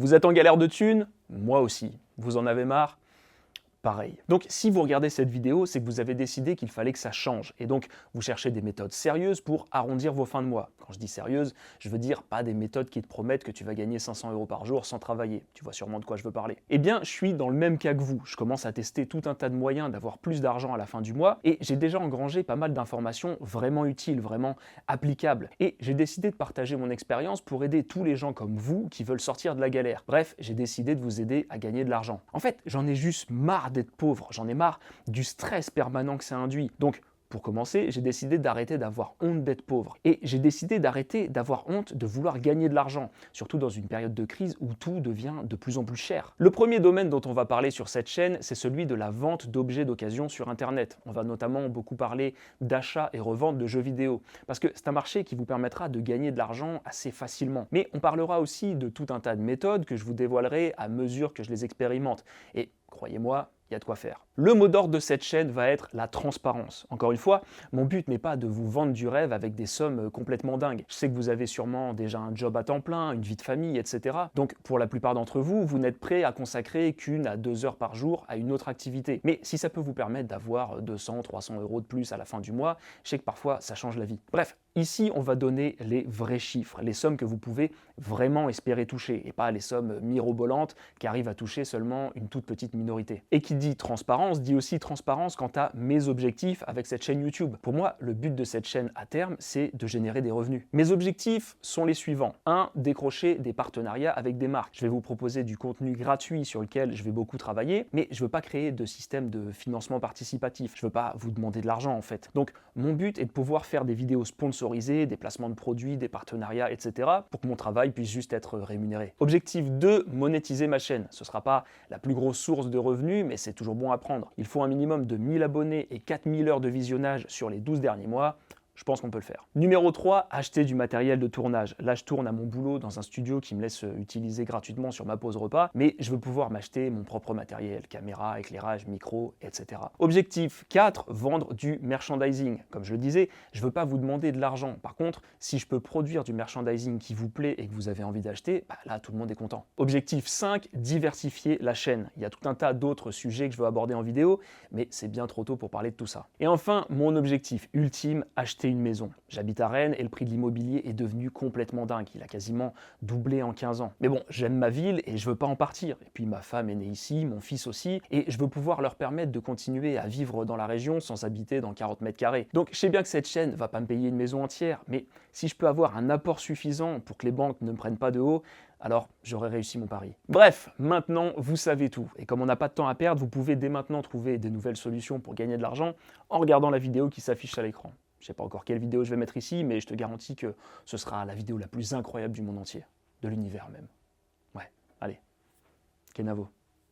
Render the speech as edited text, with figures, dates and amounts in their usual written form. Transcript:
Vous êtes en galère de thunes? Moi aussi. Vous en avez marre? Pareil. Donc si vous regardez cette vidéo, c'est que vous avez décidé qu'il fallait que ça change. Et donc vous cherchez des méthodes sérieuses pour arrondir vos fins de mois. Quand je dis sérieuses, je veux dire pas des méthodes qui te promettent que tu vas gagner 500 € par jour sans travailler. Tu vois sûrement de quoi je veux parler. Eh bien, je suis dans le même cas que vous. Je commence à tester tout un tas de moyens d'avoir plus d'argent à la fin du mois et j'ai déjà engrangé pas mal d'informations vraiment utiles, vraiment applicables. Et j'ai décidé de partager mon expérience pour aider tous les gens comme vous qui veulent sortir de la galère. Bref, j'ai décidé de vous aider à gagner de l'argent. En fait, j'en ai juste marre d'être pauvre, j'en ai marre du stress permanent que ça induit. Donc, pour commencer, j'ai décidé d'arrêter d'avoir honte d'être pauvre. Et j'ai décidé d'arrêter d'avoir honte de vouloir gagner de l'argent, surtout dans une période de crise où tout devient de plus en plus cher. Le premier domaine dont on va parler sur cette chaîne, c'est celui de la vente d'objets d'occasion sur Internet. On va notamment beaucoup parler d'achat et revente de jeux vidéo, parce que c'est un marché qui vous permettra de gagner de l'argent assez facilement. Mais on parlera aussi de tout un tas de méthodes que je vous dévoilerai à mesure que je les expérimente. Et croyez-moi, il y a de quoi faire. Le mot d'ordre de cette chaîne va être la transparence. Encore une fois, mon but n'est pas de vous vendre du rêve avec des sommes complètement dingues. Je sais que vous avez sûrement déjà un job à temps plein, une vie de famille, etc. Donc pour la plupart d'entre vous, vous n'êtes prêts à consacrer qu'1 à 2 heures par jour à une autre activité. Mais si ça peut vous permettre d'avoir 200, 300 € de plus à la fin du mois, je sais que parfois ça change la vie. Bref, ici on va donner les vrais chiffres, les sommes que vous pouvez vraiment espérer toucher, et pas les sommes mirobolantes qui arrivent à toucher seulement une toute petite minorité. Et qui dit transparence, dit aussi transparence quant à mes objectifs avec cette chaîne YouTube. Pour moi, le but de cette chaîne à terme, c'est de générer des revenus. Mes objectifs sont les suivants. 1. Décrocher des partenariats avec des marques. Je vais vous proposer du contenu gratuit sur lequel je vais beaucoup travailler, mais je ne veux pas créer de système de financement participatif. Je ne veux pas vous demander de l'argent en fait. Donc mon but est de pouvoir faire des vidéos sponsorisées, des placements de produits, des partenariats, etc. pour que mon travail puisse juste être rémunéré. Objectif 2, monétiser ma chaîne. Ce ne sera pas la plus grosse source de revenus, mais c'est toujours bon à prendre. Il faut un minimum de 1000 abonnés et 4000 heures de visionnage sur les 12 derniers mois. Je pense qu'on peut le faire. Numéro 3, acheter du matériel de tournage. Là, je tourne à mon boulot dans un studio qui me laisse utiliser gratuitement sur ma pause repas, mais je veux pouvoir m'acheter mon propre matériel, caméra, éclairage, micro, etc. Objectif 4, vendre du merchandising. Comme je le disais, je ne veux pas vous demander de l'argent. Par contre, si je peux produire du merchandising qui vous plaît et que vous avez envie d'acheter, là, tout le monde est content. Objectif 5, diversifier la chaîne. Il y a tout un tas d'autres sujets que je veux aborder en vidéo, mais c'est bien trop tôt pour parler de tout ça. Et enfin, mon objectif ultime, acheter une maison. J'habite à Rennes et le prix de l'immobilier est devenu complètement dingue. Il a quasiment doublé en 15 ans. Mais bon, j'aime ma ville et je veux pas en partir. Et puis ma femme est née ici, mon fils aussi, et je veux pouvoir leur permettre de continuer à vivre dans la région sans habiter dans 40 mètres carrés. Donc je sais bien que cette chaîne va pas me payer une maison entière, mais si je peux avoir un apport suffisant pour que les banques ne me prennent pas de haut, alors j'aurai réussi mon pari. Bref, maintenant vous savez tout. Et comme on n'a pas de temps à perdre, vous pouvez dès maintenant trouver des nouvelles solutions pour gagner de l'argent en regardant la vidéo qui s'affiche à l'écran. Je ne sais pas encore quelle vidéo je vais mettre ici, mais je te garantis que ce sera la vidéo la plus incroyable du monde entier, de l'univers même. Ouais, allez, Kenavo.